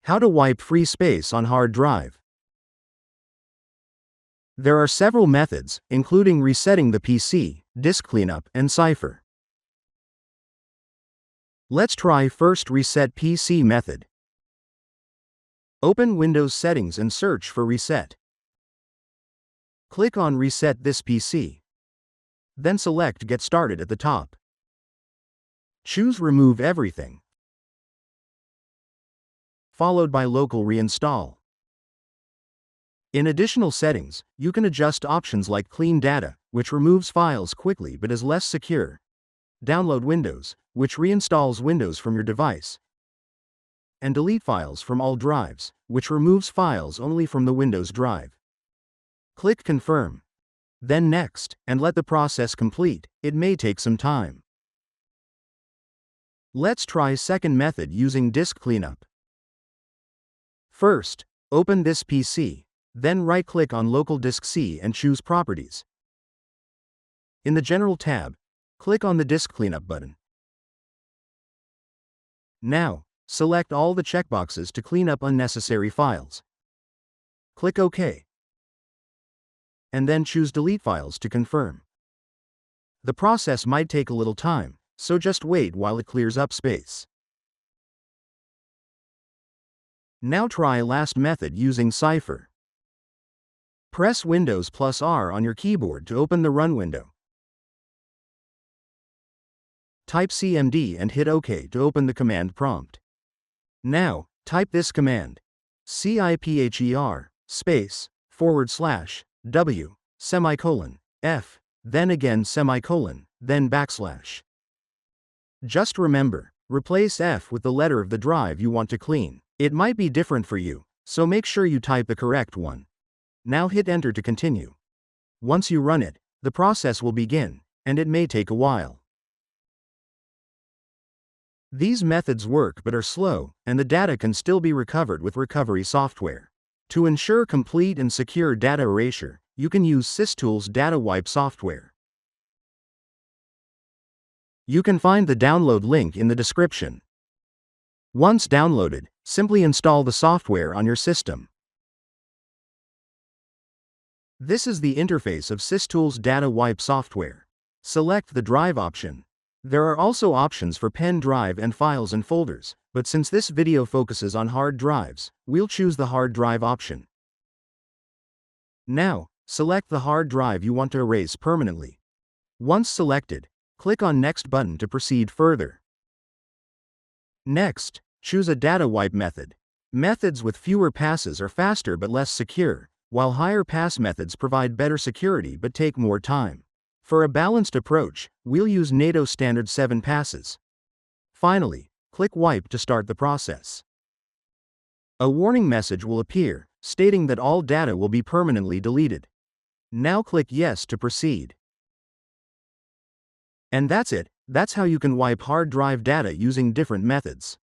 How to wipe free space on hard drive. There are several methods, including resetting the PC, disk cleanup, and Cipher. Let's try first Reset PC method. Open Windows Settings and search for Reset. Click on Reset this PC. Then select Get Started at the top. Choose Remove Everything, followed by Local Reinstall. In additional settings, you can adjust options like Clean Data, which removes files quickly but is less secure. Download Windows, which reinstalls Windows from your device. And Delete Files from all drives, which removes files only from the Windows drive. Click Confirm. Then Next, and let the process complete. It may take some time. Let's try second method using disk cleanup. First, open this PC, then right-click on Local Disk C and choose Properties. In the General tab, click on the Disk Cleanup button. Now, select all the checkboxes to clean up unnecessary files. Click OK. And then choose Delete Files to confirm. The process might take a little time, so just wait while it clears up space. Now try last method using Cipher. Press Windows plus R on your keyboard to open the Run window. Type CMD and hit OK to open the command prompt. Now, type this command: CIPHER, space, /W, semicolon, F, then again semicolon, then backslash. Just remember, replace F with the letter of the drive you want to clean. It might be different for you, so make sure you type the correct one. Now hit Enter to continue. Once you run it, the process will begin, and it may take a while. These methods work but are slow, and the data can still be recovered with recovery software. To ensure complete and secure data erasure, you can use SysTools Data Wipe software. You can find the download link in the description. Once downloaded, simply install the software on your system. This is the interface of SysTools Data Wipe software. Select the drive option. There are also options for pen drive and files and folders, but since this video focuses on hard drives, we'll choose the hard drive option. Now, select the hard drive you want to erase permanently. Once selected, click on Next button to proceed further. Next, choose a data wipe method. Methods with fewer passes are faster but less secure, while higher pass methods provide better security but take more time. For a balanced approach, we'll use NATO standard 7 passes. Finally, click Wipe to start the process. A warning message will appear, stating that all data will be permanently deleted. Now click Yes to proceed. And that's it. That's how you can wipe hard drive data using different methods.